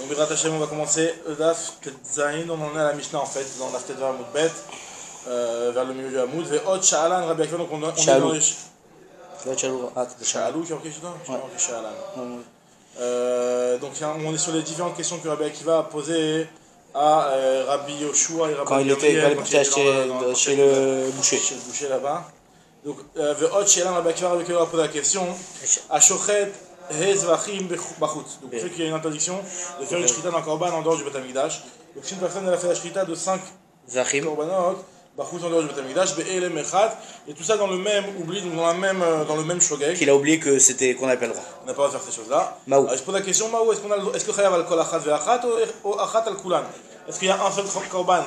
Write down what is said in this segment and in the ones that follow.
Donc, Birat Hashem, on va commencer Daf Tetzaïn. On en est à la Mishnah en fait, dans la Tetzaïn Hamoud Bet, vers le milieu du Hamoud. Ve'ot Sha'alan Rabbi Akiva. Donc, on est dans les. Sha'alou, qui a marqué chez toi? Je crois que Sha'alan. Donc, on est sur les différentes questions que Rabbi Akiva a posées à Rabbi Yoshua et Rabbi quand il était parti chez le boucher. Chez le boucher là-bas. Donc, Ve'ot Sha'alan Rabbi Akiva a posé la question à Shochet. Donc, on sait qu'il y a une interdiction de faire une shrita d'un korban en dehors du Beth Amikdash. Donc, si une personne a fait la shrita de 5 korbanot, bachut en dehors du Beth Amikdash, be'elem echad, et tout ça dans le même oubli, donc dans le même shogeg. Qu'il a oublié que c'était qu'on n'avait pas le droit. On n'a pas le droit de faire ces choses-là. Maou. Alors, je pose la question, Maou, est-ce que chayav al kol achat ve'achat ou achat al kulan? Est-ce qu'il y a un seul korban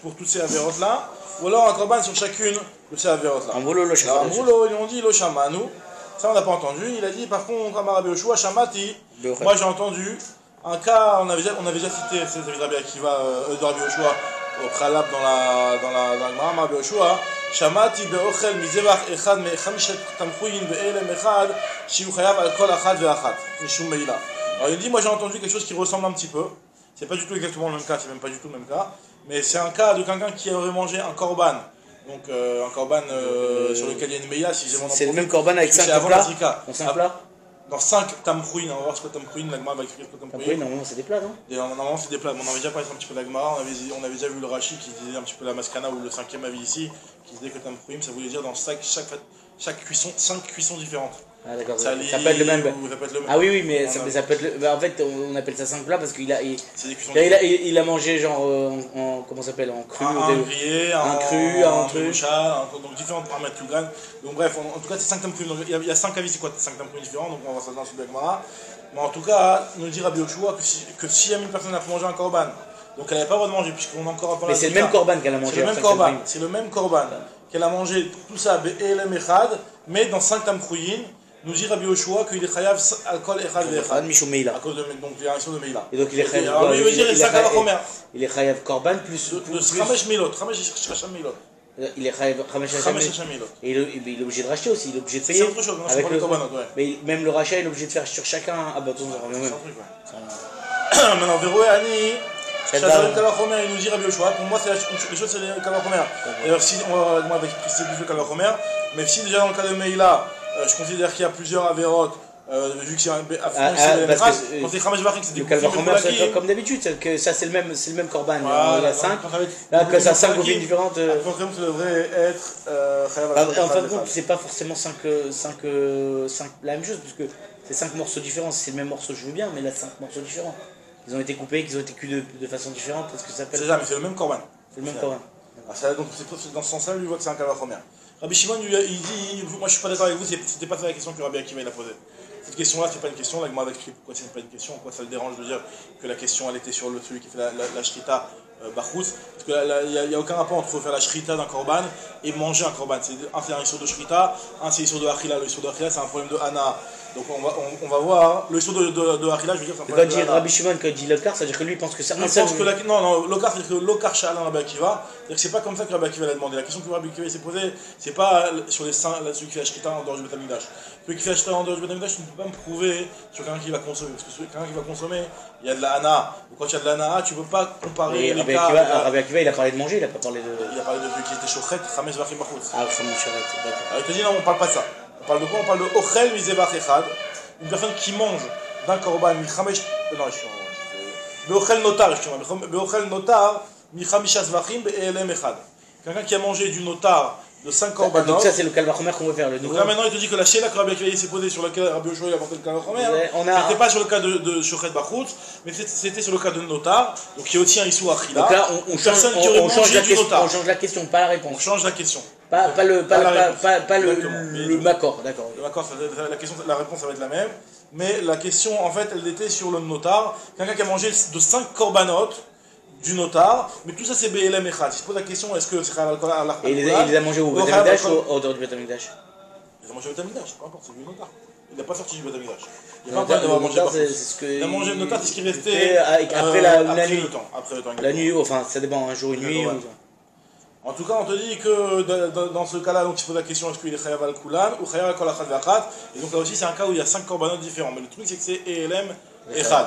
pour toutes ces avérotes-là, ou alors un korban sur chacune de ces avérotes-là? Amroulo, ils ont dit lo shamanu. Ça on n'a pas entendu, il a dit par contre comme Rabbi Yoshua, Shamati, moi j'ai entendu un cas, on avait déjà cité cet avis de Rabbi Akiva, de Rabbi Yoshua au préalable dans la Gemara, Rabbi Yoshua, Shamati be'ochel mizevach echad me'chamishet tamchuyin ve'elem echad shiu chayav al kol achad ve'achad mishum meila. Alors il dit moi j'ai entendu quelque chose qui ressemble un petit peu, c'est pas du tout exactement le même cas, c'est même pas du tout le même cas, mais c'est un cas de quelqu'un qui aurait mangé un korban. Donc un korban sur lequel il y a une meilla, si j'ai mon c'est le même korban avec 5 plats. Dans 5 tamchouïn, on va voir ce que tamchouïn, la Gemara va écrire ce que tamchouïn. Normalement c'est des plats, non? Normalement c'est des plats, on avait déjà parlé un petit peu de la Gemara, on avait déjà vu le Rashi qui disait un petit peu la maskana ou le 5e avis ici, qui disait que tamchouïn ça voulait dire dans chaque cuisson, 5 cuissons différentes. Ah d'accord, ça peut être le même. Ah oui, mais ça peut être le... en fait on appelle ça 5 plats parce qu'il a mangé genre en comment ça s'appelle, en cru, un grillé, un cru, un truc, donc différentes paramètres tout gagne. Donc bref, en tout cas c'est 5 tamprines, il y a 5 avis, c'est quoi 5 tamprines différents, donc on va s'en dans le Gemara. Mais en tout cas, nous dit Rabbi Yoshua que si une personne a mangé un korban, donc elle n'avait pas le droit de manger puisqu'on a encore parlé. Mais c'est le même korban qu'elle a mangé. C'est le même korban qu'elle a mangé, tout ça be'elem echad, mais dans 5 tamchouyin. Nous dit Rabbi Yoshua qu'il est chayav alcool echad ve'echad. Mishum meila. À cause de donc il y a un de meila. Et donc il est chayav. Alors lui il veut dire il est chayav korban plus de 5 milot, 5 milot. Il est chayav 5 milot. Et il est obligé de racheter aussi, il est obligé de payer. C'est autre chose, avec le korbanot, ouais. Mais même le rachat, il est obligé de faire sur chacun un bâton. C'est un truc, ouais. Maintenant Veroué Ani Shazar Kalachomer, il nous dit Rabbi Yoshua, pour moi c'est les choses c'est les Kalachomer. D'ailleurs si on va avec préciser plus le Kalachomer, mais si déjà dans le cas de Meila, je considère qu'il y a plusieurs avérotes, vu que c'est un quand c'est Khamesh Vachik, c'est des Kalachomer, comme d'habitude, ça c'est le même korban, il y a 5, là que ça a 5 bovines différentes. En fin de compte, ça devrait être en fin de compte, c'est pas forcément 5 la même chose, parce que c'est 5 morceaux différents, si c'est le même morceau je veux bien, mais là 5 morceaux différents. Ils ont été coupés, qu'ils ont été cuits de façon différente, parce que ça s'appelle. C'est ça, mais c'est le même korban. C'est le même korban. Donc c'est dans ce sens-là, lui voit que c'est un Kalachomer. Rabbi Shimon, il dit, moi je suis pas d'accord avec vous, c'était pas ça la question que Rabbi Akiva il a posée. Cette question-là, c'est pas une question, la Gemara va expliquer pourquoi c'est pas une question, pourquoi ça le dérange de dire que la question elle était sur celui qui fait la shrita bachous, parce qu'il n'y a aucun rapport entre faire la shrita d'un korban et manger un korban. Un c'est un issur de shrita, un c'est issur de achila. Le issur de achila c'est un problème de hana. Donc on va voir, le issur de achila, je veux dire c'est un problème de hana. Rabbi Shimon, quand il dit l'okar, ça veut dire que lui il pense que c'est un seul. Non, l'okar c'est dire que l'okar sha'alan Rabbi Akiva, c'est-à-dire que c'est pas comme ça que Rabbi Akiva l'a demandé. La question que Rabbi Akiva s'est posée, c'est pas sur les saints, celui qui fait la shrita en dehors du Beth Amikdash. Celui qui fait la shrita en dehors du Beth Amikdash, tu ne peux pas me prouver sur quelqu'un qui va consommer. Parce que quelqu'un qui va consommer, il y a de la hana. Donc quand il y a de la hana, tu ne peux pas comparer les cas. Rabbi Akiva, il a parlé de manger, il n'a pas parlé de. Il a parlé de celui qui était chochet, chamesh vachim bachut. Ah, chamesh vachim, d'accord. Alors il te dit non, on ne parle pas de ça. On parle de quoi? On parle de ochel mizevach echad. Une personne qui mange d'un korban mi chamesh. Non, je suis en. Beochel notar, beochel notar mi chamishas vachim be'elem echad. Quelqu'un qui a mangé du notar de 5 korbanot. Donc ça c'est le Kalvachomer qu'on veut faire. Donc là maintenant il te dit que la shéla que Rabbi Akiva s'est posée sur laquelle Rabbi Yoshua il a porté le Kalvachomer, c'était pas sur le cas de Shochet Bachut, mais c'était sur le cas de notar, donc il y a aussi un issou achila. Donc là on change la question, pas la réponse. On change la question. Pas le Makor, d'accord. Le Makor, la réponse ça va être la même, mais la question en fait elle était sur le notar, quelqu'un qui a mangé de 5 korbanot du notar, mais tout ça c'est BLM Echad. Il se pose la question, est-ce que c'est halal à la. Et il les a mangés au Beth Amikdash ou au dehors du Beth Amikdash? Il a mangé au Beth Amikdash, peu importe, c'est du notar. Il n'a pas sorti du Beth Amikdash. Il n'a pas mangé il a mangé le notar, c'est ce qui restait après la nuit. Après le temps. La nuit, enfin ça dépend, un jour, une nuit. En tout cas, on te dit que dans ce cas-là, donc, tu poses la question est-ce qu'il est chayav al kulan ou chayav al kol achad ve'achad. Et donc là aussi, c'est un cas où il y a 5 korbanot différents. Mais le truc, c'est que c'est ELM Echad.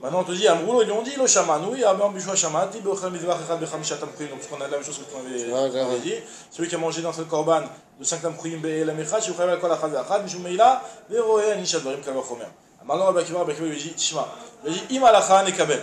Maintenant, on te dit, Amroulo, ils lui ont dit, le shaman, oui, Amam Bishwa Shamati, Beochel Mizvach Echad Bechamisha Tamchouim. Donc, on a la même chose que tu m'avais dit. Celui qui a mangé dans ce korban de 5 Tamchouim, Be'elam Echad, Shouchav Al Kol Achad Echad, Mishum Meila, Veroe Anisha Dvarim Kal Vachomer. Maintenant, Rabbi Akiva lui dit, Tishma, il lui dit, Im Alacha Nekabel.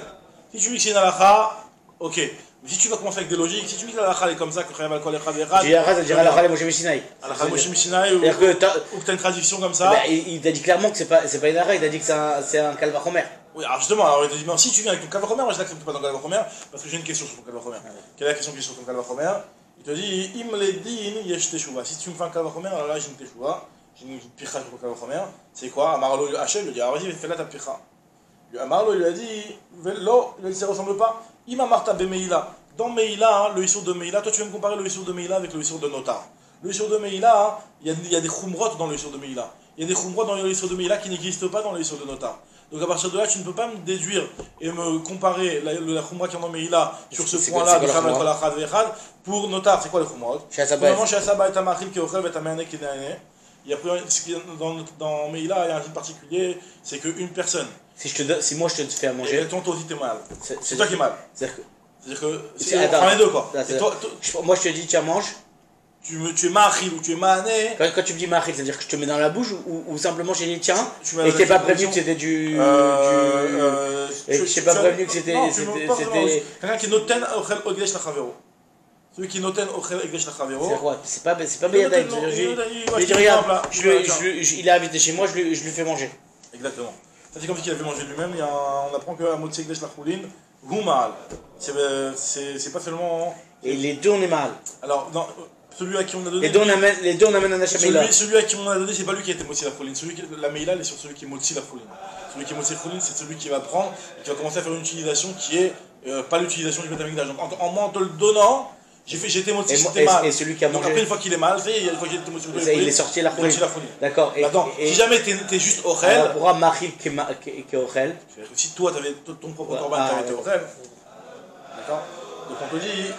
Si tu dis que c'est une Alacha, ok. Mais si tu vas commencer avec des logiques, si tu dis que l'Alacha est comme ça, que Shouchav Al Kol Echad Echad. Tu dis Alacha le Moshe Mishinaï. Alacha Moshe Mishinaï, ou que tu as une traduction comme ça. Il t'a dit clairement que c'est pas une Alacha, il t'a dit que c'est un Kal Vachomer. Oui, alors justement, alors il te dit, mais si tu viens avec ton Kalvachomer, moi je n'accepte pas ton Kalvachomer, parce que j'ai une question sur ton Kalvachomer. Quelle est la question qui est sur ton Kalvachomer? Il te dit, Im ledin yesh teshuva. Si tu me fais un Kalvachomer, alors là j'ai une teshuva, j'ai une picha sur ton Kalvachomer. C'est quoi? Amarlo Hachem lui dit, ah vas-y, fais là ta picha. Amarlo lui a dit, lo, il ne ressemble pas. Im amarta be Meila. Dans Meila, le Issour de Meila, toi tu veux me comparer le Issour de Meila avec le Issour de Notar. Le Issour de Meila, il y a des khumrot dans le Issour de Meila. Il y a des khumrot dans le Issour de Meila qui n'existent pas dans le Issour de Notar. Donc à partir de là, tu ne peux pas me déduire et me comparer la khumra qui est dans Meila sur ce point-là de Khamal Kol Achad Ve'echad pour Notar. C'est quoi les khumrot? Premièrement, chez Asaba et Amachil qui est Ochel et Améané qui est Néané. Dans Meila, il y a un truc particulier, c'est qu'une personne. Si moi je te fais à manger. Et ton aussi t'es mal. C'est toi qui es mal. C'est-à-dire que. On prend les deux quoi. Moi je te dis, tiens, mange. Tu es ma'achil ou tu es ma'ané. Quand tu me dis ma'achil, c'est-à-dire que je te mets dans la bouche ou simplement j'ai dit tiens, et t'es pas prévenu que c'était du. Et je t'ai pas prévenu que c'était. Quelqu'un qui noten ochel oglesh la chavero. Celui qui noten ochel oglesh la chavero. C'est quoi? C'est pas Beyadaïm. Je dis regarde, il est invité chez moi, je lui fais manger. Exactement. Ça c'est comme s'il avait mangé lui-même, on apprend qu'un mot de seglesh la choulin, goumal. C'est pas seulement. Et les deux on est mal. Alors, celui à qui on a donné. Les deux on amène un achat Meila. Celui à qui on a donné, c'est pas lui qui a été motzi la choulin. La Meila, elle est sur celui qui est motzi la choulin. Celui qui est motzi la choulin, c'est celui qui va prendre et qui va commencer à faire une utilisation qui est pas l'utilisation du métamik d'âge. En moi, en te le donnant, j'ai été motzi, c'était mal. Et celui qui a mangé. Donc après, une fois qu'il est mal fait, une fois qu'il est motzi la choulin, il est sorti la choulin. D'accord. Si jamais t'es juste ochel. Pourquoi Machil qui est ochel? Si toi, t'avais ton propre corban, t'avais été ochel. D'accord. Donc on te dit.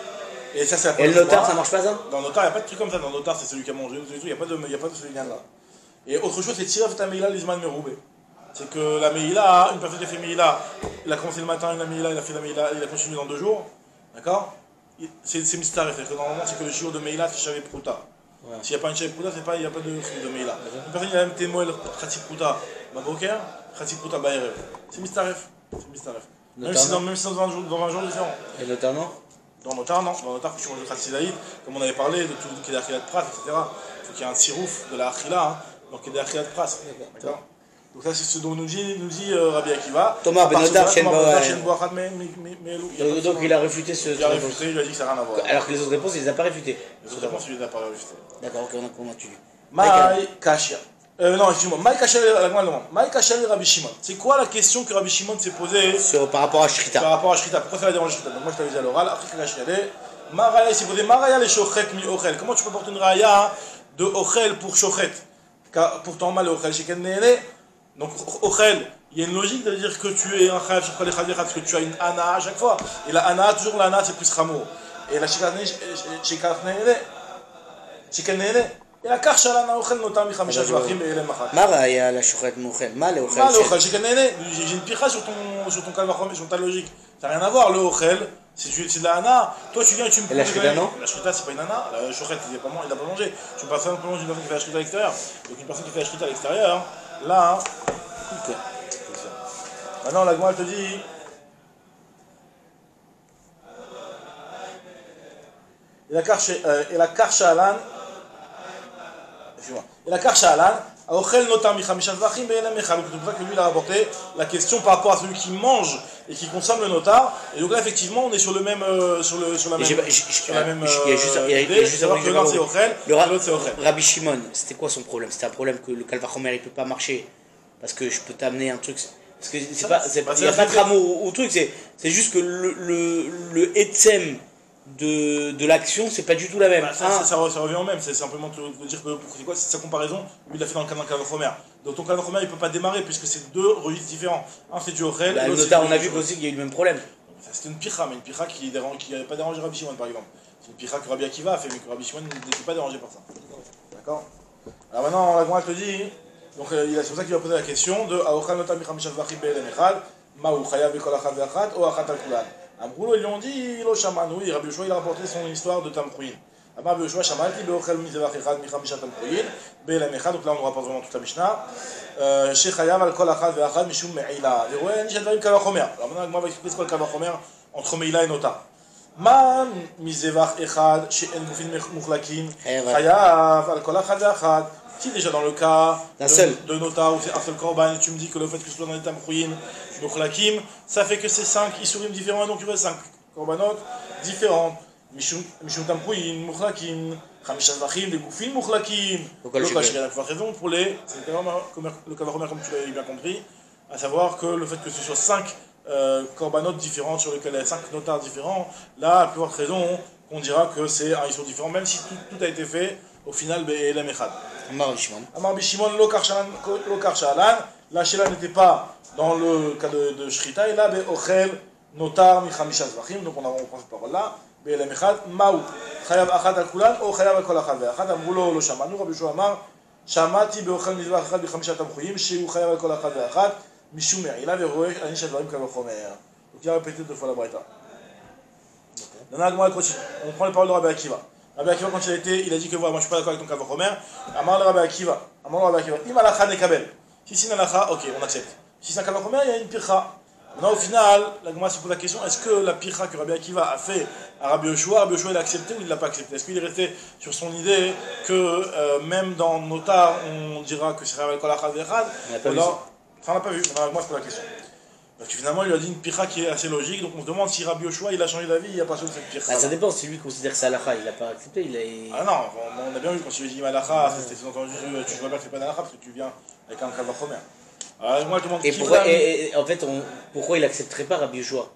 Et ça, c'est le notar, ça marche pas ça? Dans le notar, il n'y a pas de truc comme ça. Dans le notar, c'est celui qui a mangé, il n'y a pas de ce lien-là. Et autre chose, c'est tirer ta Meila l'Isman Meroubé. C'est que la Meila, une personne qui a fait Meila, il a commencé le matin, la Meila, il a fait la Meila, il a continué dans 2 jours. D'accord? C'est Mistaref. C'est que normalement, c'est que le shiur de Meila, c'est Shavé Prouta. S'il n'y a pas une Shavé Prouta, il n'y a pas de shiur de Meila. Une personne qui a même Témoel Khatsi Prouta, Baboker, Khatsi Prouta Baerev. C'est Mistaref. Même si dans 20 jours différents. Et notamment? Dans le notar, non. Dans le notar, il faut que tu manges le Khatsilaïd, comme on avait parlé, de tout ce qui est d'Achilat Pras, etc. Il faut qu'il y ait un sirouf de la Achila, donc il y a d'Achilat Pras. D'accord. Donc ça, c'est ce dont nous dit Rabbi Akiva. Thomas, Ben Notar, donc il a réfuté ce. Il a réfuté, il lui a dit que ça n'a rien à voir. Alors que les autres réponses, il les a pas réfutées. Les autres réponses, il les a pas réfutées. D'accord, ok, on a tué. Maï Kashia. Non, excuse-moi. Maï Kashia, la demande. Maï Kashia et Rabbi Shimon. C'est quoi la question que Rabbi Shimon s'est posée par rapport à Shrita? Par rapport à Shrita. Pourquoi ça va déranger Shrita? Donc moi je t'avais dit à l'oral. Après Kashia, Maraya, il s'est posé Maraya les Shochet mi Ochel. Comment tu peux porter une Raya de Ochel pour Shochet? Pourtant mal Ochel chez Kennéné. Donc Ochel, il y a une logique de dire que tu es un Chayav sur Kol Echad Ve'echad parce que tu as une Ana à chaque fois. Et la Ana, toujours la Ana, c'est plus Ramo. Et la chez Kennéné. Et la karcha lana ochel notam mi-5 shvachim be'elem achat. Ma raya la shochet m'ochel? Ma le ochel? Ma le ochel, j'ai une picha sur ton calvachomer, sur ta logique. Ça n'a rien à voir, le ochel, c'est de la hana. Toi tu viens et tu me poses. Et la shrita non? La shrita c'est pas une hana, la shochet il n'a pas mangé. Tu me passes simplement d'une personne qui fait la shrita à l'extérieur. Donc une personne qui fait la shrita à l'extérieur, là. Ok. Maintenant la Gemara te dit. Et la karcha alan. Et la karcha alan, Ochel notam mi-5 shvachim be'elem echad. C'est pour ça que lui il a rapporté la question par rapport à celui qui mange et qui consomme le notar. Et donc là effectivement on est sur le même sur la même il y a juste que l'un c'est Ochel, l'autre c'est Ochel. Rabbi Shimon, c'était quoi son problème? C'était un problème que le Kalvachomer il peut pas marcher parce que je peux t'amener un truc. Parce que il n'y a pas de rameau au truc, c'est juste que le etsem de l'action, c'est pas du tout la même. Ça revient au même, c'est simplement te dire que c'est quoi sa comparaison. Lui il l'a fait dans le cas d'un Kalvachomer. Donc ton Kalvachomer il peut pas démarrer puisque c'est 2 registres différents. Un c'est du Ochel, l'autre c'est du on a vu aussi qu'il y a eu le même problème. C'était une picha, mais une picha qui n'avait pas dérangé Rabbi Shimon par exemple. C'est une picha que Rabbi Akiva a fait, mais que Rabbi Shimon n'était pas dérangé par ça. D'accord. Alors maintenant la Gemara te dit, donc c'est pour ça qu'il va poser la question de Aochal notam mi-5 shvachim be'elem echad. Maou Chayav et Kolachat Ve'achat, ou Achat al-Kulan. Amroulo, ils lui ont dit, Lo Shamanou, et Rabbi Yoshua, il a rapporté son histoire de Tamchouin. Amar Rabbi Yoshua, Shamati, Be'ochel Mizevach Echad, Michamishat Tamchouin, Be'elem Echad, donc là on rapporte vraiment toute la Mishnah. Chez Chayav al-Kolachat Ve'achat, Mishum Me'ila. Et ouais, Nishat Varim Kavachomer. Alors maintenant, moi, on va expliquer ce qu'est le Kavachomer entre Me'ila et Notar. Man Mizevach Echad, She'en Gufin Mouchlakim, Chayav al-Kolachat Ve'achat. Si déjà dans le cas de Notar où c'est un seul korban, tu me dis que le fait que ce soit dans les Tamchouin, Mouchlakim, ça fait que c'est 5 Isurim différents, et donc il y aurait 5 korbanot différentes. Mishum Tamchouin, Mouchlakim, Chamisha Zvachim, des Goufim, Mouchlakim. Donc il y a la raison pour les. C'est le Kavachomer, comme tu l'avais bien compris, à savoir que le fait que ce soit 5 korbanot différentes sur lesquels il y a 5 notards différents, là, à plus forte raison, on dira que c'est un Issur différent, même si tout a été fait au final, Be'elem Echad. Amar Bishimon, Lo Karshalan, la Shela n'était pas dans le cas de Shrita, et là, Be'ochel, Notar, Michamisha Zvachim, donc on prend cette parole-là, Be'elem Echad, Maou, Chayav Achat al-Kulan, ou Chayav al-Kol Achat Ve'achat, Amroulo, Lo Shamanu, Rabbi Yoshua Amar, Shamati, Be'ochel Mizvach Achat, Bechamisha Tamchouim, Shehu Chayav al-Kol Achat Ve'achat, Mishum Me'ila, Ve'roeh, Anish Advarim Kavachomer. Donc il a répété 2 fois la Braïta. On prend les paroles de Rabbi Akiva. Rabbi Akiva, quand il a dit que voilà, moi je suis pas d'accord avec ton Kavachomer. Amar le Rabbi Akiva. Im alacha nekabel. Si c'est une alacha, ok, on accepte. Si c'est un Kavachomer, il y a une pircha. Maintenant, au final, la Gemara se pose la question, est-ce que la pircha que Rabbi Akiva a fait à Rabbi Yoshua, il l'a accepté ou il ne l'a pas accepté? Est-ce qu'il est resté sur son idée que même dans Notar, on dira que c'est Rabbi Kolachat Ve'achad? On n'a pas vu ça. Enfin, on n'a pas vu, mais la Gemara se pose la question. Parce que finalement, il lui a dit une pircha qui est assez logique, donc on se demande si Rabbi Yoshua il a changé d'avis, il n'y a pas sur cette pircha. Ça dépend, si lui considère que c'est halakha, il n'a pas accepté. Ah non, on a bien vu quand tu lui as dit halakha, c'était sous-entendu, tu vois bien que c'est pas halakha parce que tu viens avec un Kavachomer. Moi, je demande et en fait, pourquoi il accepterait pas Rabbi Yoshua?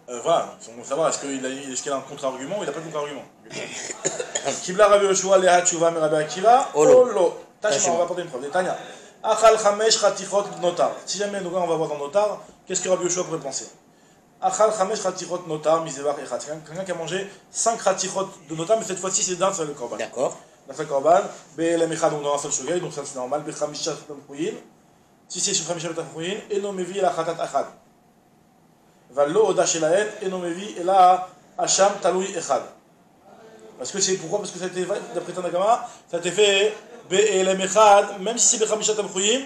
Voilà, on veut savoir, est-ce qu'il a un contre-argument ou il n'a pas de contre-argument. Kibla Rabbi Yoshua, Leha Tshuva, Rabbi Akiva, Olo. Tachma, on va apporter une preuve. Tanya. Achal Chamesh Chatichot Notar. Si jamais donc on va voir dans Notar, qu'est-ce que Rabbi Yoshua pourrait penser? Achal Chamesh Chatichot Notar, Mizevach Echad. Quelqu'un qui a mangé 5 Chatichot de Notar, mais cette fois-ci c'est d'un seul korban. D'accord. D'un seul korban, Be'elem Echad, donc dans un seul shogeg, donc ça c'est normal. Bechamisha Tamchouin. Si c'est sur Chamisha Tamchouin, Eno Mevi la Chatat Achad. Vallo Oda Shelaen, Eno Mevi et la Hacham Taloui Echad. Parce que c'est pourquoi? Parce que ça a été, d'après Tanakama, ça a été fait Be'elem Echad, même si c'est Bechamisha Tamchouim.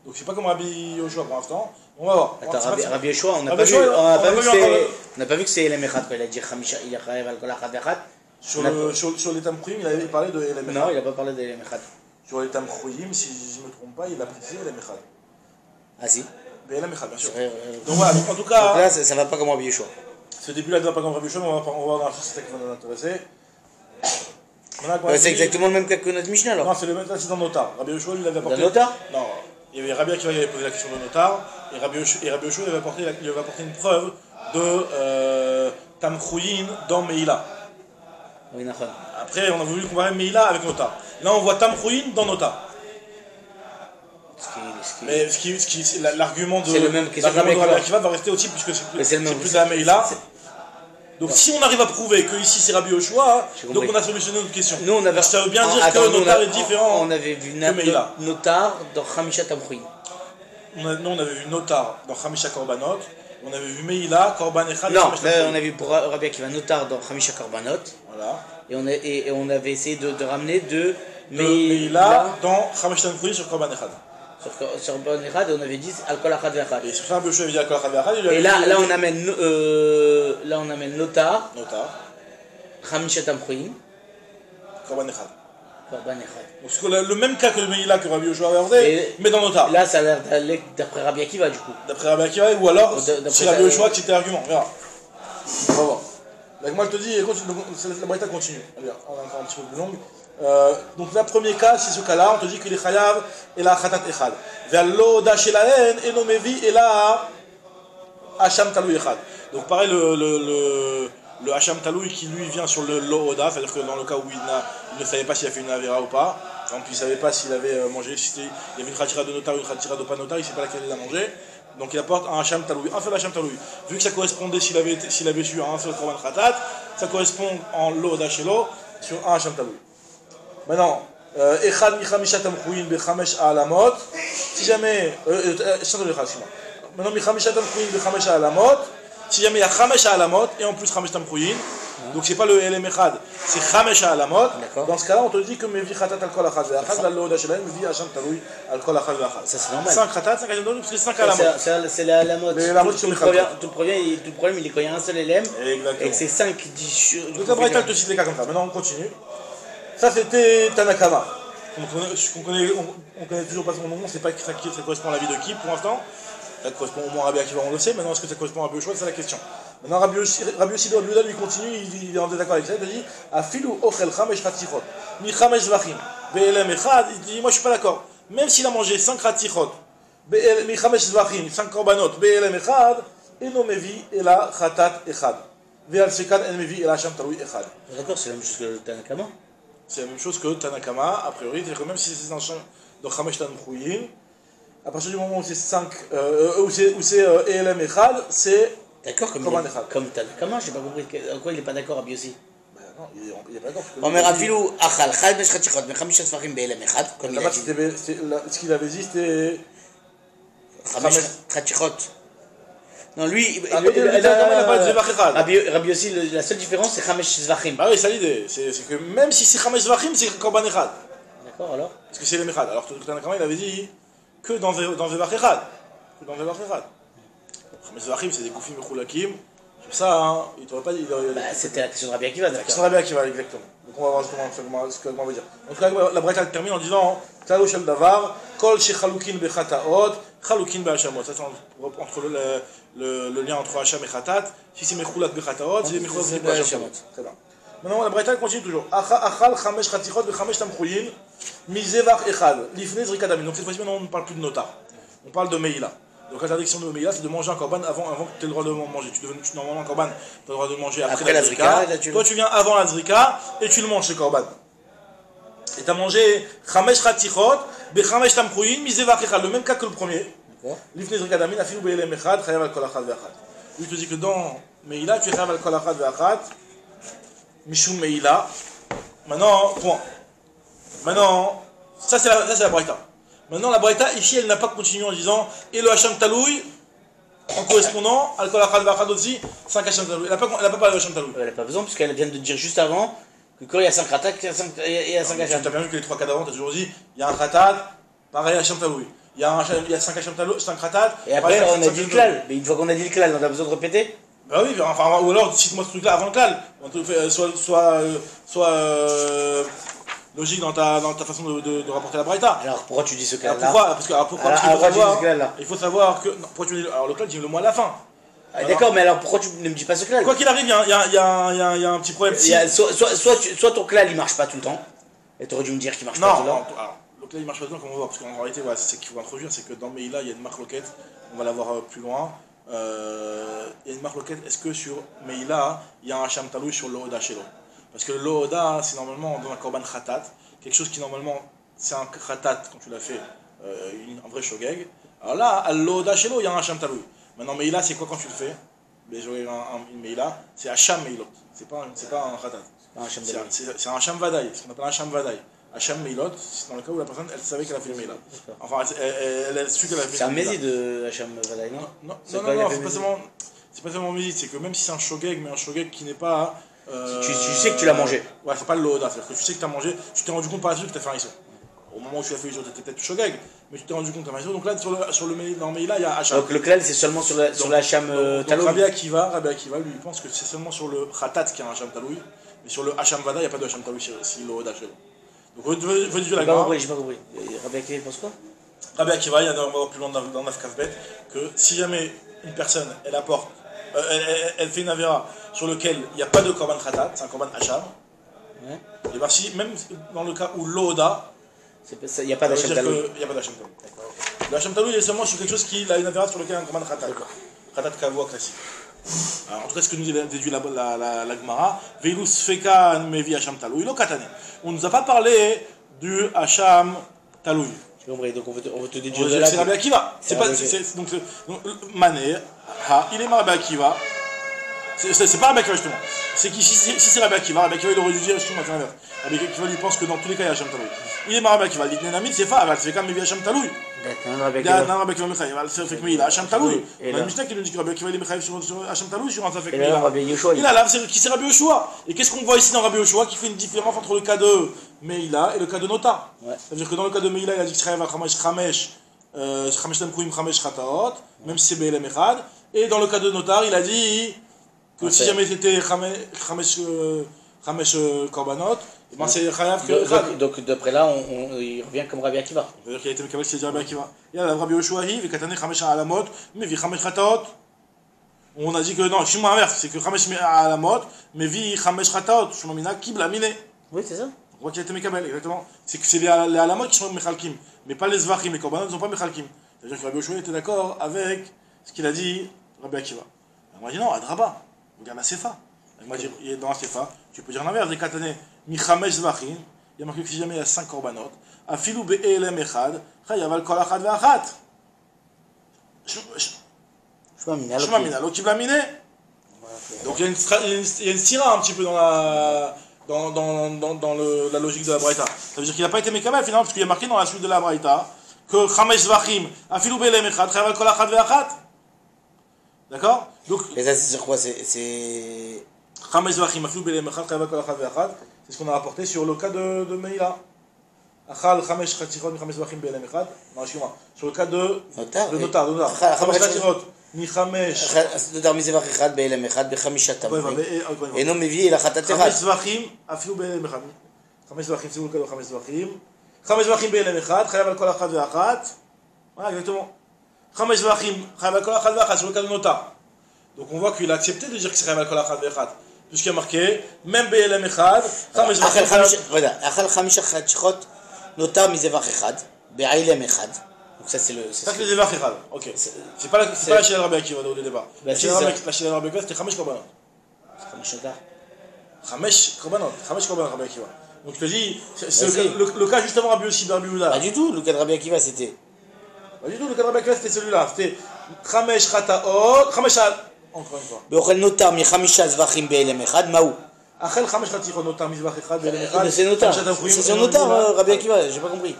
Donc c'est pas comme Rabbi Yoshua pour l'instant. On va voir. Attends, Rabbi Yoshua, on n'a pas vu que c'est Elem Echad quand il a dit Chamisha, il a Chayav al-Kol Achat Ve'achat. Sur les Tamchouim, il avait parlé de Elem Echad. Non, il n'a pas parlé d'Elem Echad. Sur les Tamchouim, si je ne me trompe pas, il a précisé Elem Echad. Ah si. Elem Echad, bien sûr. Donc voilà, donc en tout cas. Donc là, ça va pas comme Rabbi Yoshua. Ce début-là ne va pas comme Rabbi Yoshua, mais on va voir dans la société qui va nous intéresser. C'est exactement le même cas que notre Mishnah alors. Non, c'est le même cas, c'est dans Notar. Rabbi Yoshua, il avait apporté. Dans Notar? Non. Il y avait Rabbi Akiva qui avait posé la question de Notar, et Rabbi Yoshua il avait apporté une preuve de Tamchouin dans Meïla. Oui, d'accord. Après, on a voulu comparer Meïla avec Notar. Là, on voit Tamchouin dans Notar. Mais l'argument de Rabbi Akiva va rester aussi, puisque c'est plus à Meïla. Donc si on arrive à prouver que ici c'est Rabbi Yoshua, donc on a solutionné notre question. Nous, ça veut bien dire que Notar est différent. On avait vu Notar dans Chamisha Tamchouin. Nous, on avait vu Notar dans Chamisha Korbanot. On avait vu Meïla, Korban Echad. Non, on a vu pour Rabbi Akiva Notar dans Chamisha Korbanot. Voilà. Et on avait essayé de ramener de Meïla dans Chamisha Tamchouin sur Korban Echad. Sur Korban Echad, on avait dit al-Kol Achat Ve'achat. Et sur ça, un peu avait dit al-Kol Achat Ve'achat. Et là, on amène Notar. Chamisha Tamchouin. Korban Echad. Donc c'est le même cas que le Meïla que Rabbi Yoshua avait abordé, mais dans Notar. Là, ça a l'air d'aller d'après Rabbi Akiva du coup. D'après Rabbi Akiva, ou alors c'est Rabbi Yoshua qui était argument. On verra. On va voir. Donc moi je te dis, la Braïta continue. Allez, on est encore un petit peu plus longue. Donc le premier cas, c'est ce cas-là, on te dit que les Chayav et la Chatat Echad. Ve'allo da shelaen eno mevi et la Hacham Taloui Echad. Donc pareil, le Hacham Taloui qui lui vient sur le Lo Oda, c'est-à-dire que dans le cas où il ne savait pas s'il a fait une Avera ou pas, donc il ne savait pas s'il avait mangé, il y avait une Khatira de Notar ou une Khatira de pas Notar, il ne sait pas laquelle il a mangé. Donc il apporte un Hacham Taloui, un seul Hacham Taloui. Vu que ça correspondait, s'il avait su un seul Korban Khatat, ça correspond en Lo Oda Shelo sur un Hacham Taloui. Maintenant, Echad michamishat amchouin bechamesh alamot. Si jamais, maintenant michamishat amchouin bechamesh alamot. Si jamais il y a chamesh alamot et en plus chamesh tamchouin, donc c'est pas le LM Echad, c'est chamesh alamot. Dans ce cas-là, on te dit que mevi khatat al kol achad ve'achad, la loda shelaim mevi hasham taloui al kol achad ve'achad. Ça c'est normal. 5 khatat, 5 hasham taloui, parce que c'est 5 alamot. C'est la mode. Tout le problème, il est quand il y a un seul LM. Exactement. Et que c'est 5 qui disent. Donc la Braïta te cite les cas comme ça. Maintenant on continue. Ça c'était Tanakama. On connaît toujours pas son nom, on ne sait pas ça correspond à la vie de qui pour l'instant. Ça correspond au moins à Rabbi Akiva, on le sait. Maintenant est-ce que ça correspond à Rabbi Yoshua, c'est la question. Maintenant Rabbi Yossi de Rabbi Yehuda lui continue, il est en désaccord avec ça, il dit Afilu ochel chamesh ratichot mi chamesh zvachim be'elem echad, il dit moi je suis pas d'accord. Même s'il a mangé 5 ratichot mi chamesh zvachim, 5 korbanot be'elem echad, eno mevi ela chatat echad. Ve'al sekan en mevi ela hasham taloui echad. D'accord, c'est la même chose que le Tanakama. C'est la même chose que Tanakama, a priori, c'est-à-dire que même si c'est dans Chamesh Tanchouyin, à partir du moment où c'est 5, où c'est ELM Echad, c'est d'accord, comme Tanakama, j'ai pas compris. En quoi il n'est pas d'accord, Rabbi Yossi? Non, il est pas d'accord. Omer Afilu Achal, Chamesh Ratichot, Mechamish Sfarim BLM Echad, comme il a dit. Ce qu'il avait dit, c'était Chamesh Ratichot. Non, lui, Rabbi Yossi, la seule différence, c'est Chamesh Zvachim. Ah oui, c'est l'idée. C'est que même si c'est Chamesh Zvachim, c'est Korban Echad. D'accord, alors parce que c'est le Echad. Alors que Tanakama, il avait dit que dans Vevach Echad. Que dans Vevach Echad. Chamesh Zvachim, c'est des Goufim Mechoulakim. Sur ça, hein, il t'aurait pas dit. C'était la question de Rabbi Akiva, d'accord. La question de Rabbi Akiva, exactement. Donc on va voir ce que veut dire. En tout cas, la Braïta termine en disant Klalo shel davar, kol shechalukin bechataot, chalukin be'ashamot. Ça, c'est entre le lien entre Hacham et Khatat. Si c'est Mechoulat bechataot, c'est Mechoulat be'ashamot. Très bien. Maintenant, la Braïta continue toujours. Achal chamesh chatichot bechamesh tamchouyin, mizevach echad, lifnei zrikadamin. Donc cette fois-ci, maintenant, on ne parle plus de nota. On parle de Meïla. Donc l'interdiction de Meïla, c'est de manger un korban avant que tu aies le droit de manger. Normalement, un korban, tu as le droit de le manger après la zrika. Toi, tu viens avant la zrika et tu le manges, ce korban. Et tu as mangé chamesh chatichot bechamesh tamchouyin, mizevach echad. Le même cas que le premier. Lifnei zrikadamin, afilu be'elem echad, chayav al kol achad ve'achad. Lui, il te dit que dans Meïla, tu es chayav al kol achad ve'achad. Mishum Meïla. Maintenant, point. Maintenant, ça c'est la Braïta. Maintenant, la Braïta, ici, elle n'a pas continué en disant et le Hacham Taloui, en correspondant, Al-Kol Achad Vachad aussi, 5 Hacham Taloui. Elle n'a pas parlé de Hacham Taloui. Elle n'a pas besoin, puisqu'elle vient de dire juste avant que quand il y a 5 Khatat, il y a 5 Hacham. Tu as bien vu que les 3 cas d'avant, tu as toujours dit il y a un Khatat, pareil Hacham Taloui. Il y a 5 Hacham Taloui, 5 Khatat. Et après, on a dit le klal. Mais une fois qu'on a dit le klal, on a besoin de répéter. Bah oui, enfin, ou alors cite-moi ce truc-là avant le klal. Soit logique dans ta façon de rapporter la Braïta. Alors pourquoi tu dis ce klal-là? Pourquoi il faut savoir que. Pourquoi tu dis. Alors le klal, dis-le moi à la fin. D'accord, mais alors pourquoi tu ne me dis pas ce klal? Quoi qu'il arrive, il y a un petit problème. Soit ton klal il marche pas tout le temps, et tu aurais dû me dire qu'il marche pas tout le temps. Non, alors le klal il marche pas tout le temps, comme on va voir, parce qu'en réalité, voilà, c'est ce qu'il faut introduire, c'est que dans Meïla, il y a une marloquette, on va la voir plus loin. Il y a une marloquette, est-ce que sur Meïla, il y a un Hacham Taloui sur le Hoda Shelo? Parce que le Hoda, c'est normalement dans un korban khatat, quelque chose qui normalement, c'est un khatat quand tu l'as fait, un vrai shogeg. Alors là, à l'Hoda Shelo, il y a un Hacham Taloui. Maintenant, Meïla, c'est quoi quand tu le fais? Une Meïla, c'est Hacham Meïlot, c'est pas un khatat. C'est un Hacham Vadaï, ce qu'on appelle un Hacham Vadaï. Hacham Meïlot, c'est dans le cas où la personne, elle savait qu'elle a fait le Meïla. Enfin, elle a su qu'elle a fait le Meïla. C'est un Mézi de Hacham Vadaï, non? Non, c'est pas seulement Mézi, c'est que même si c'est un shogeg, mais un shogeg qui n'est pas. Tu sais que tu l'as mangé. Ouais, c'est pas le Loda, c'est-à-dire que tu sais que tu as mangé, tu t'es rendu compte par la suite que tu as fait un ISO. Au moment où tu as fait l'ISO, tu étais peut-être shogeg, mais tu t'es rendu compte que tu as fait un ISO. Donc là, sur le Meïla, il y a Hacham. Donc le klal, c'est seulement sur le Hacham Taloui. Rabbi Akiva, lui, il pense que c'est seulement sur le Khatat qu'il y a un Hacham Taloui, mais sur le Hacham Vada, il n'y a pas de Hacham Taloui si le Loda. Donc, veux dire la Gemara. J'ai pas compris. Rabbi Akiva, il pense quoi? Rabbi Akiva, il y a on va voir plus loin dans Naf Kafbet, que si jamais une personne, elle apporte, elle fait une avéra sur lequel il n'y a pas de korban khatat, c'est un korban hacham, ouais. Et bien si, même dans le cas où l'oda, il n'y a pas d'hacham talou. Il n'y a pas d'hacham talou. Le hacham talou, il est seulement sur quelque chose qui a une avéra sur lequel il y a un korban khatat. Khatat kavua classique. Alors, en tout cas, ce que nous déduit la Gemara, Veilus Fekan Mevi Hacham Taloui, lo Katane. On ne nous a pas parlé du Hacham Taloui. J'ai compris, donc on veut te déduire de là. C'est Rabbi Akiva. Donc, Mané, il est Rabbi Akiva. C'est pas Rabbi Akiva justement. C'est que si c'est Rabbi Akiva il aurait dû dire justement l'inverse. Rabbi Akiva lui pense que dans tous les cas il y a Hacham Taloui. Il est Rabbi Akiva, il dit Namid c'est pas, c'est quand même Hacham Taloui. Il y a un Rabbi Akiva Mechaïv, c'est fait que il a Hacham Taloui. Il y a une Mishnah qui nous dit que Rabbi Akiva il est Mechaïv sur Hacham Taloui sur un fait que il a là, qui c'est Rabbi Yoshua. Et qu'est-ce qu'on voit ici dans Rabbi Yoshua qui fait une différence entre le cas de Meïla et le cas de Nota. C'est-à-dire que dans le cas de Meïla il a dit que Chayav Chamesh Tamkouim Chamesh Chataot, même si c'est Be'elem Echad. Et dans le cas de Notar, il a dit que si jamais c'était Chamesh Korbanot, ben c'est Chayav que Echad. Donc d'après là, il revient comme Rabbi Akiva. C'est-à-dire qu'il a été Mekabel, c'est Rabbi Akiva. Il y a Rabbi Yoshua Hiv, et Katane Chamesh Alamot, mais vi Chamesh Chataot. On a dit que non, je suis inverse, c'est que Chamesh Alamot, mais vi Chamesh Chataot, je m'amina Kibla Mine. Oui, c'est ça. On voit qu'il a été Mekabel, exactement. C'est que c'est les Alamot qui sont Mechalkim, mais pas les Zvachim, les Korbanot ne sont pas Mechalkim. C'est-à-dire que Rabbi Yoshua était d'accord avec ce qu'il a dit Rabbi Akiva. On m'a dit non, Adraba, regarde la Sefa. Il m'a dit, dans la Sefa, tu peux dire l'inverse, des Katane, Michamesh Zvachim, il y a marqué que si jamais il y a 5 Korbanot, Afilou Be'elem Echad, Chayav Kol Achad Ve'achat. Shema Minalo Kibla Mine. Donc il y a une stira un petit peu dans la logique de la Braïta. Ça veut dire qu'il n'a pas été Mekabel finalement, parce qu'il y a marqué dans la suite de la Braïta que Chamesh Zvachim, Afilou Be'elem Echad, Chayav Kol Achad Ve'achat. D'accord? Donc. Et ça, c'est sur quoi? C'est. Chamesh Zvachim, Afilou Be'elem Echad, Chayav Kol Achad Ve'achat. C'est ce qu'on a rapporté sur le cas de Meïla. Achal Chamesh Chatzirot, Chamesh Zvachim Be'elem Echad. Non, excuse-moi. Sur le cas de Notar. Chamesh Chatzirot. מחמש. נותר מזבח אחד באלם אחד בחמישה תמרים. אינו מביא אלא חטאת אחד. חמש זבחים, אפילו באלם אחד. חמש זבחים, שימו לכם חמש זבחים. חמש זבחים באלם אחד, חייב על כל אחד ואחת. exactement. חמש זבחים, חייב על כל אחד ואחת, sur le cas de Nota. Donc on voit qu'il a accepté de dire que c'est חייב על כל אחד ואחת. Puisqu'il y a marqué, même באלם אחד, חמש זבחים. אכל חמישה חתיכות נותר מזבח אחד, באילם אחד. Donc ça c'est le. Ça c'est les Zévar Echad. Ok. C'est pas la Shel Rabbi Akiva au départ. La Shel Rabbi Akiva c'était Chamesh Korbanot. Chamesh Korbanot Rabbi Akiva. Donc je te dis, c'est le cas justement Rabbi aussi Rabbi Yehuda. Pas du tout, le cas de Rabbi Akiva c'était. Pas du tout, le cas de Rabbi Akiva c'était celui-là. C'était Chamesh Chataot, Chamesh Al. Encore une fois. באוכל נותר מחמישה זבחים באלם אחד, מהו? אכל חמש חתיכות נותר מזבח אחד באלם אחד. C'est notar. C'est notar Rabbi Akiva, j'ai pas compris.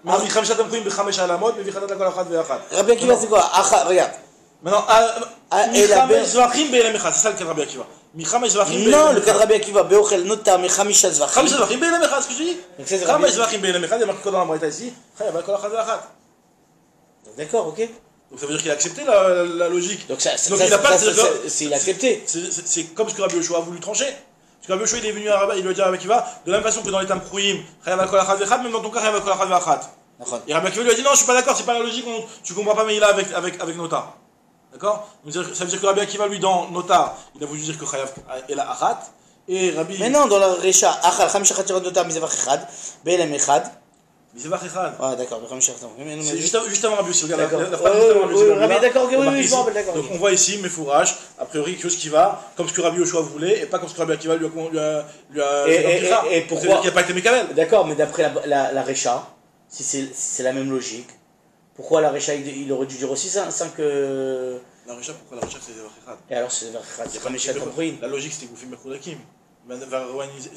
מחמשת תמחויים בחמש העלמות, מביא חטאת לכל אחת ואחת. רבי עקיבא זה quoi? regarde. Maintenant, מחמש זבחים באלם אחד, c'est ça le cas de Rabbi Akiva. מחמש זבחים באלם אחד. Non, le cas de Rabbi Akiva, באוכל נותר מחמישה זבחים. חמש זבחים באלם אחד, ce que je dis. חמש זבחים באלם אחד, il y a marqué dans la Braïta ici, חייב על כל אחת ואחת. D'accord, ok. Donc ça veut dire qu'il a accepté la logique. Donc il a pas c'est accepté. C'est comme ce que Rabbi Yoshua a voulu trancher. Parce que Rabbi Yoshua il est venu à Rabbi, il lui a dit à Rabbi Akiva, de la même façon que dans les Tamkouim, Chayav al kol achad ve'achad, même dans ton cas Chayav al kol achad ve'achad. Et Rabbi Akiva lui a dit non, je suis pas d'accord, c'est pas la logique, tu comprends pas Meïla avec Nota. D'accord? Ça veut dire que Rabbi Akiva lui dans Nota, il a voulu dire que Chayav est la achat. Et Rabbi. Mais non, dans la Recha, Achal Chamisha Chatirot Nota Mizevach Echad, Be'elem Echad. Mizevach Echad. Ah d'accord, Chamisha c'est juste avant Rabbi Yoshua. Regarde la phrase d'accord, oui, je m'en rappelle, d'accord. Donc on voit ici, Mefourage, a priori quelque chose qui va comme ce que Rabbi Yoshua voulait et pas comme ce que Rabbi Akiva lui a et pourquoi? C'est-à-dire qu'il n'a pas été Mekabel. D'accord, mais d'après la Recha, si c'est la même logique, pourquoi la Recha il aurait dû dire aussi 5 La Recha, pourquoi la Recha c'est Zevach Echad? Et alors c'est Zevach Echad, c'est Chamisha Tamkouim. La logique c'était Goufim Mechoulakim.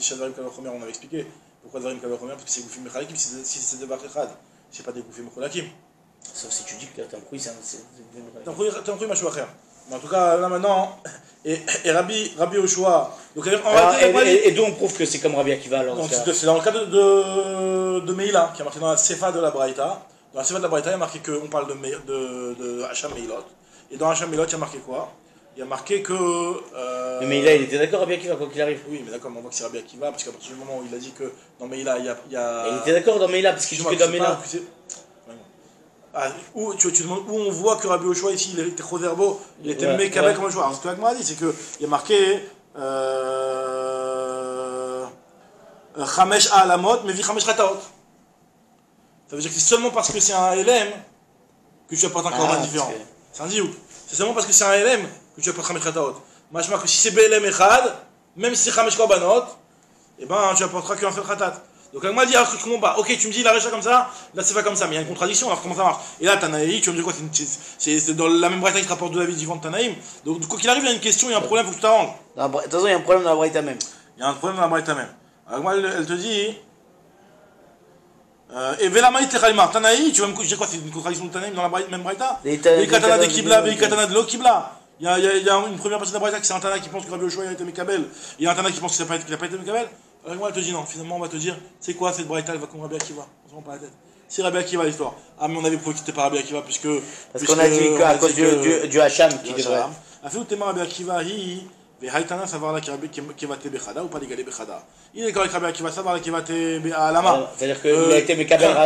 Shadvarim Kavachomer on avait expliqué. Pourquoi Dvarim Kavachomer? Parce que c'est Goufim Mechalakim, si c'est Zevach Echad. C'est pas des Goufim Mechoulakim. Sauf si tu dis que Tamkouim c'est Tamkouim Machou Acher. Mais en tout cas là maintenant, et Rabbi Yoshua. Et d'où on prouve que c'est comme Rabbi Akiva alors? C'est dans le cas de Meïla, qui est marqué dans la Sefa de la Braïta. Dans la Sefa de la Braïta, il y a marqué qu'on parle de Hacham Meïlot. Et dans Hacham Meïlot, il y a marqué quoi? Il y a marqué que. Mais Meïla, il était d'accord Rabbi Akiva, quoi qu'il arrive. Oui, mais d'accord, mais on voit que c'est Rabbi Akiva, parce qu'à partir du moment où il a dit que dans Meïla, il y a. Il était d'accord dans Meïla, parce qu'il dit que dans Meïla. Tu demandes où on voit que Rabbi Yoshua ici, il était Choserbo, il était Mekabel comme Yoshua. Alors ce que Agma a dit, c'est qu'il y a marqué. Chamesh Alamot, mais vi Chamesh Chataot. Ça veut dire que c'est seulement parce que c'est un LM que tu apportes un korban différent. C'est un diouk. C'est seulement parce que c'est un LM que tu apportes Chamesh Chataot. Machma que si c'est BLM Echad, même si c'est Chamesh Korbanot, eh ben tu apporteras qu'un seul Chatat. Donc moi dit, alors je comprends pas. Ok, tu me dis la Recha comme ça, là c'est pas comme ça, mais il y a une contradiction, alors comment ça marche? Et là, Tanaï, tu vas me dire quoi? C'est dans la même braïta qui te rapporte de la vie différente de Tanaïm. Donc quoi qu'il arrive, il y a une question, il y a un problème, faut que tu t'arranges. De toute façon, il y a un problème dans la braïta même. Il y a un problème dans la braïta même. Alors moi, elle te dit. Et Velamaï Techalmar, Tanaï, tu vas me dire quoi? C'est une contradiction de Tanaïm dans la même braïta? Les katana de Kibla, les katana de l'Okibla. Il y a une première partie de la braïta qui c'est un Tana qui pense que Rabbi Yoshua a été Mekabel. Il y a un Tana qui pense qu'il n'a pas été Mekabel. Alors moi, elle te dit non, finalement, on va te dire, c'est quoi cette braïta, elle va comme Rabbi Akiva. On se rend pas la tête. C'est Rabbi Akiva l'histoire. Ah, mais on avait prouvé que c'était pas Rabbi Akiva, puisque. Parce qu'on a dit qu'à cause du Hacham qui devrait. A fait où t'es Rabbi Akiva, Haïtana, savoir là qui va te Bechada ou pas l'égaler Bechada. Il est d'accord avec Rabbi Akiva, savoir là qui va te Alama. C'est-à-dire qu'il a été Mekabel.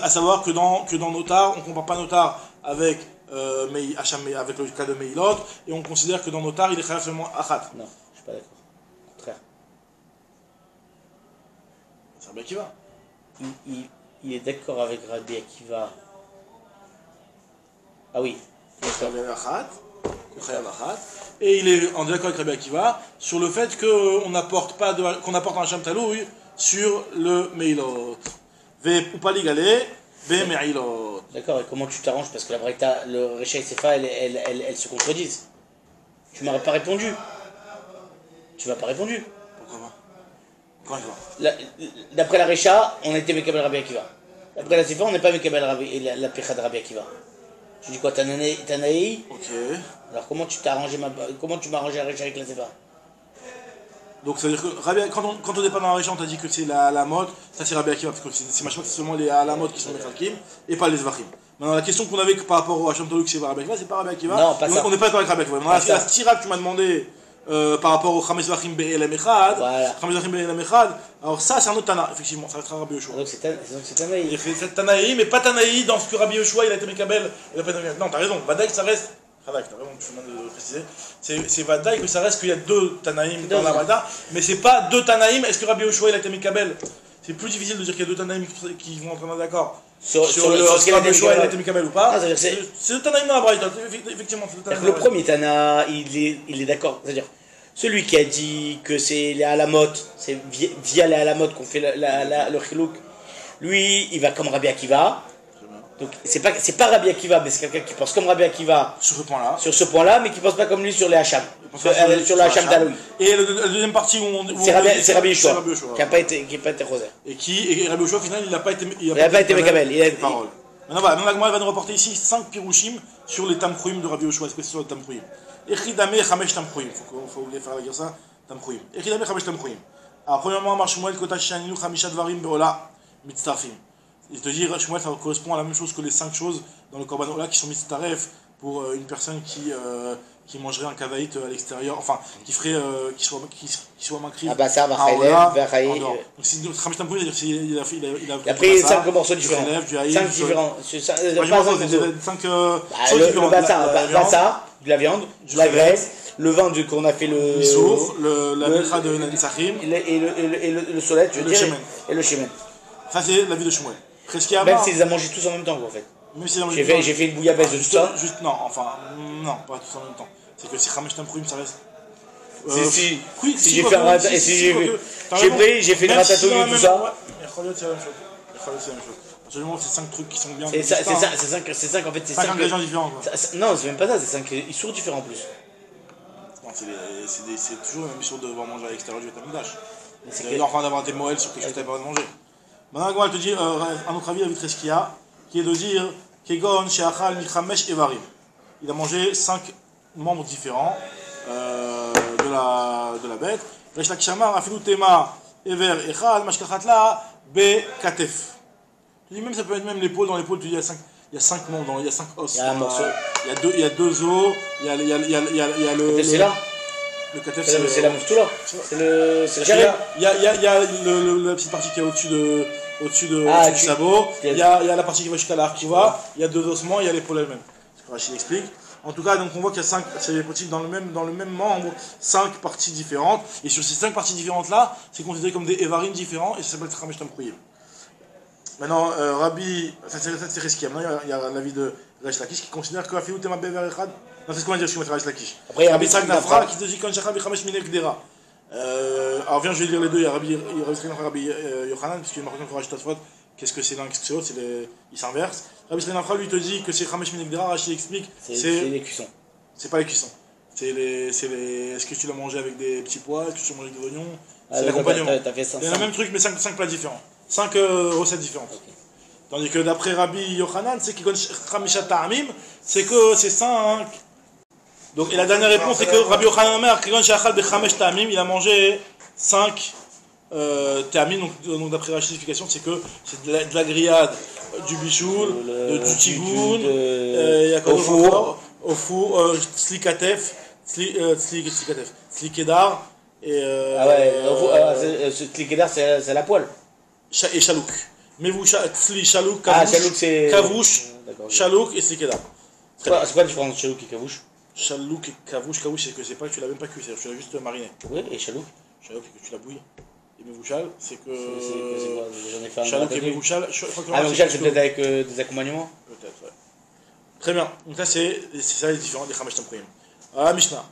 À savoir que dans Notar, on ne compare pas Notar avec avec le cas de Meilot, et on considère que dans Notar, il est khayaf seulement Achat. Non, je suis pas d'accord. Au contraire. C'est Rabbi Akiva. Il est d'accord avec Rabbi Akiva. Ah oui. Et il est en d'accord avec Rabbi Akiva sur le fait qu'on apporte un Hacham Talouy sur le Meilot. Ou pas l'égaler, Meilot. D'accord, et comment tu t'arranges? Parce que la Braïta, le Recha et Sefa, elles se contredisent. Tu m'aurais pas répondu. Tu m'as pas répondu. Pourquoi pas? D'après la Recha, on était Mekabel Rabbi Akiva. D'après la Sefa, on n'est pas Mekabel la Pecha de Rabbi Akiva. Tu dis quoi, Tanaï? Ok. Alors comment tu m'as arrangé la Recha avec la Sefa? Donc ça veut dire que quand on n'est pas dans la Recha, on t'a dit que c'est la mode, ça c'est Rabbi Akiva, parce que c'est machin, c'est seulement les à la mode qui sont les Khalkim, et pas les Zvachim. Maintenant la question qu'on avait par rapport au Hacham Talouk, c'est Rabbi Akiva, c'est pas Rabbi Akiva. Non, pas ça. On n'est pas d'accord avec Rabbi Akiva. Maintenant la stira que tu m'as demandé par rapport au Chametz Zvachim Be'elam Echad, Chametz Zvachim Be'elam Echad, alors ça c'est un autre Tana, effectivement, ça va être Rabbi Yoshua. Donc c'est Tanaï. C'est Tanaï, mais pas Tanaï dans ce que Rabbi Yoshua il a été Mekabel, il a pas été Mekabel. Non, t'as raison, Vadaï ça reste. T'as raison, tu fais bien de préciser. C'est Vadaï que ça reste qu'il y a deux Tanaïm dans la Vada, mais c'est pas deux Tanaïm. Est-ce que Rabbi Yoshua il a été Mekabel? C'est plus difficile de dire qu'il y a deux Tanaïm qui vont entrer en d'accord. Sur le Rabbi Yoshua il a été Mekabel ou pas. C'est deux Tanaïm dans la Braïta, effectivement. Le premier Tana, il est d'accord. C'est-à-dire, celui qui a dit que c'est les Halamot, c'est via les Halamot qu'on fait le Chilouk, lui, il va comme Rabbi Akiva. Donc c'est pas Rabbi Akiva, mais c'est quelqu'un qui pense comme Rabbi Akiva sur ce point-là, mais qui pense pas comme lui sur les Hacham, sur le Hacham Taloui. Et la deuxième partie où c'est Rabbi Yoshua, qui n'a pas été rosaire. Et Rabbi Yoshua au final il n'a pas été Mekabel. Il a parole. Maintenant la Gemara va nous rapporter ici 5 pirouchim sur les Tamchouim de Rabbi Yoshua, spécialement sur les Tamchouim. Echidame Chamesh Tamchouim, faut oublier faire la guerre ça, Tamchouim. Echidame Chamesh Tamchouim. Alors premièrement, Marshmuel Kotash Shaninu Chamisha Dvarim Beola Mitztafim. Il te dit, Shmuel, ça correspond à la même chose que les 5 choses dans le Korban Ola qui sont mises taref pour une personne qui mangerait un kavaït à l'extérieur, enfin, qui soit makri. Ah bah ça, va donc si Khamesh Tampoui, il a pris 5 morceaux différents. 5 différents. Le bassa, de la viande, de la graisse, le vin qu'on a fait le Missour, la mecha de Nanisachim, et le solet, je veux dire, et le shemen. Ça c'est la vie de Shmuel. Même s'ils les ont mangés tous en même temps, en fait. J'ai fait une bouillabaisse de tout ça. Non, pas tous en même temps. C'est que si Khamesh Tamchouim, ça reste. Si j'ai fait une ratatouille et tout ça. C'est la même chose. Absolument, c'est 5 trucs qui sont bien. C'est 5 en fait. C'est 5 ingrédients différents. Non, c'est même pas ça, c'est 5 issours différents en plus. C'est toujours la même chose de devoir manger à l'extérieur du Betamikdash. C'est enfin d'avoir des moelles sur quelque chose que tu n'as pas de manger. Maintenant, elle te dit, à notre avis, la vitreskia, qui est de dire Kegon, Sheachal, Michamesh et Varim. Il a mangé 5 membres différents de la bête. Resh Lakshamar, Afilu Tema, Ever, Echal, Mashkachatla, Be, Katef. Tu dis même, ça peut être même l'épaule. Dans l'épaule, tu dis, il y a 5 membres, il y a 5 os. Il y a un morceau. Il y a 2 os, il y a le. C'est là. Le katef, c'est la mouftoula. C'est le carré. Il y a la petite partie qui est au-dessus du sabot. Il y a la partie qui va jusqu'à l'arc, tu vois. Il y a 2 ossements, il y a l'épaule elle-même. C'est ce que Rachid explique. En tout cas, donc on voit qu'il y a 5, c'est possible dans le même membre, 5 parties différentes. Et sur ces 5 parties différentes-là, c'est considéré comme des évarines différents et ça s'appelle Tchamesh Tamchouim. Maintenant, Rabbi, ça c'est Reski. Maintenant, il y a l'avis de Resh Lakish qui considère que Afilou Tema Bever Echad. Non, c'est ce qu'on va dire sur Resh Lakish. Après, il y a Rabbi Tzak Nafra qui te dit Kon Shachar Bichamesh Minek Dera. Alors viens, je vais lire les deux. Il y a Rabbi Yochanan, parce qu'il y a marqué encore Tosfot. Qu'est-ce que c'est l'un, qu'est-ce que c'est l'autre, ils s'inversent. Rabbi Srinafra lui te dit que c'est Chamesh Minegdera, Rachid explique. C'est les cuissons. C'est pas les cuissons. Est-ce que tu l'as mangé avec des petits pois, est-ce que tu l'as mangé avec des oignons? C'est l'accompagnement. Il y a le même truc, mais 5 plats différents. 5 recettes différentes. Okay. Tandis que d'après Rabbi Yochanan, c'est que c'est 5. Donc, et la dernière réponse, c'est que Rabbi Yochanan il a mangé 5 ta'amim. Donc d'après la justification, c'est que c'est de la grillade, du bichoul, du tigoun, au four, slikatef, slikedar, et slikedar, c'est la poêle. Et chalouk. Mais vous, chalouk, kavouch, chalouk et slikedar. C'est quoi la différence entre chalouk et kavouch? Chalouk et kavouch, c'est que c'est pas que tu l'as même pas cuit, c'est-à-dire que tu l'as juste mariné. Oui, et chalouk? Chalouk, c'est que tu l'as bouilli. Et mevouchal, c'est que. J'en ai fait un. Chalouk et mevouchal, mevouchal, c'est peut-être avec des accompagnements? Peut-être, ouais. Très bien. Donc là, c'est ça les différents des Chamesh Tamkouim. La Mishnah.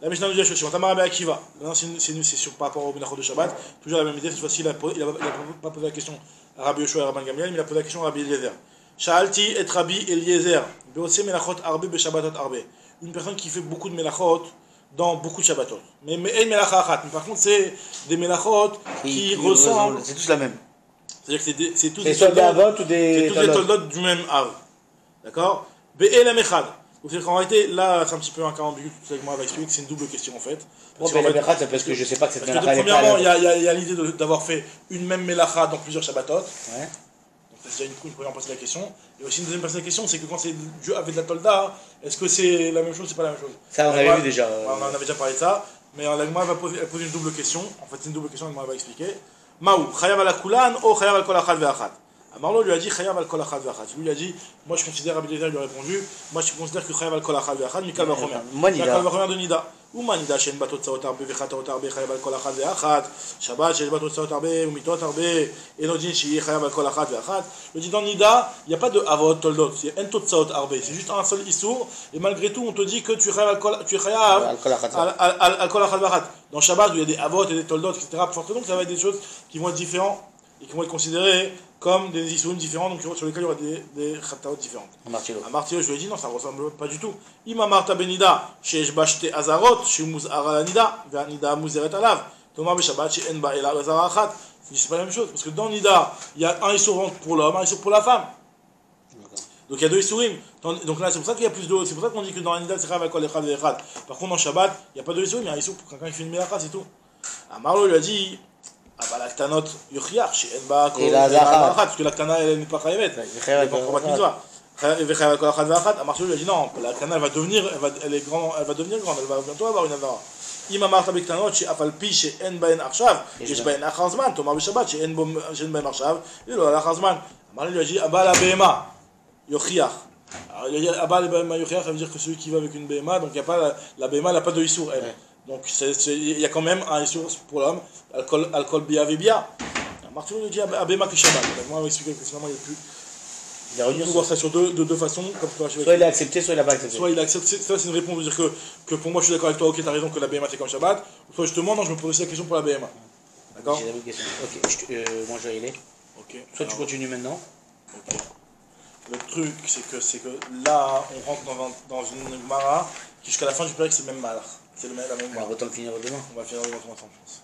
La Mishnah nous dit la chose suivante. Tamar Rabbi Akiva. Là, c'est par rapport au Menachot de Shabbat. Toujours la même idée. Cette fois-ci, il n'a pas posé la question à Rabbi Yoshua et à Rabban Gamliel, mais il a posé la question à Rabbi Eliezer. Sha'alti et Rabbi Eliezer. Be'ose Menachot Arbe Be'Shabbatot Arbe. Une personne qui fait beaucoup de Menachot dans beaucoup de Shabbatot. Mais Melacha Achat. Mais par contre, c'est des Menachot qui ressemblent. C'est tous la même. C'est-à-dire que c'est tous des toldot ou des toldot du même Av. D'accord? Be'elam Echad. C'est-à-dire qu'en réalité, là, c'est un petit peu un cas ambigu, tout ça que moi va expliquer que c'est une double question en fait. Bon, Be'elam Echad, c'est parce que je sais pas que cette Melacha. Premièrement, il y a l'idée d'avoir fait une même Melacha dans plusieurs Shabbatot. Ouais. Donc c'est déjà une première partie de la question. Et aussi une deuxième partie de la question, c'est que quand c'est Dieu avec de la tolda, est-ce que c'est la même chose ou c'est pas la même chose? Ça, on avait vu déjà. On en avait déjà parlé de ça. Mais l'Agma va poser une double question. En fait, c'est une double question, l'Agma va expliquer. Maou, Chayav al Kulan ou Chayav al Kol Achad Ve'achad. Marlo lui a dit Chayav al Kol Achad Ve'achad. Lui a dit, moi je considère, Rabbi Eliezer lui a répondu, moi je considère que Chayav al Kol Achad Ve'achad, Mikal Vachomer. Mikal Vachomer de Nida. Ou Manida, Shen Batot Saot Arbe, Vechatot Arbe, Chayav al Kol Achad Ve'achad. Shabbat, Shen Batot Saot Arbe, Umitot Arbe, Enodin Shi, Chayav al Kol Achad Ve'achad. Il dit dans Nida, il n'y a pas de Avot Toldot, c'est Entot Saot Arbe. C'est juste un seul Issour, et malgré tout, on te dit que tu es Chayav al Kol Achad Ve'achad. Dans Shabbat, où il y a des Avot et des Toldot, etc., donc ça va être des choses qui vont être différentes et qui vont être considérées comme des Issourim différents, donc sur lesquels il y aura des Khattaot différentes. À Martilo, je lui ai dit non, ça ne ressemble pas du tout. Ima Marta Benida, Sheesh Bashte Azarot, Shemuz Aralanida, Vanida Muzeret Alav, Thomas Beshabbat, She Enba Ela Azarachat. C'est pas la même chose, parce que dans Nida, il y a un Issour pour l'homme, un Issour pour la femme. Donc il y a deux Issourim. Donc là, c'est pour ça qu'il y a plus de. C'est pour ça qu'on dit que dans la Nida, c'est Chayav al Kol Echad Ve'echad. Par contre, dans Shabbat, il n'y a pas de Issourim, il y a un Issour pour quelqu'un qui fait une Melacha, c'est tout. Marlo lui a dit. Ah bah l'actanot yochiach, chez Enba, parce que l'actana elle n'est pas chayavet, elle n'est pas en de mitzvah. Et Vechayav kol achad ve'achad, Marshall lui a dit non, l'actana elle va devenir grande, elle va bientôt avoir une avara. אם אמרת בקטנות שאף על פי שאין בהן עכשיו, יש בהן אחר זמן, תאמר בשבת שאין בהן עכשיו, ולא לאחר זמן. אמר לי, lui a dit, הבעל הבהמה יוכיח. הבעל הבהמה יוכיח, ça veut dire que celui qui va avec une בהמה, donc il n'y a pas, la בהמה n'a pas de issour, elle. Donc il y a quand même un issour pour l'homme, alcool bia vibia. Martin nous dit abema ki Shabbat. Moi, on va expliquer que finalement il n'y a plus. Il faut voir ça sur deux façons. Comme soit il a accepté, soit il n'a pas accepté. Soit il a accepté, ça c'est une réponse de dire que pour moi je suis d'accord avec toi, ok, tu as raison que la BMA c'est comme Shabbat. Ou soit justement, non, je me pose aussi la question pour la BMA. D'accord? J'ai la question. Ok, moi je vais y aller. Ok. Soit tu continues maintenant. Ok. Le truc, c'est que là, on rentre dans une Gemara qui jusqu'à la fin du période c'est le même malach. C'est la même Gemara. On va finir demain. On va finir demain ensemble, je pense.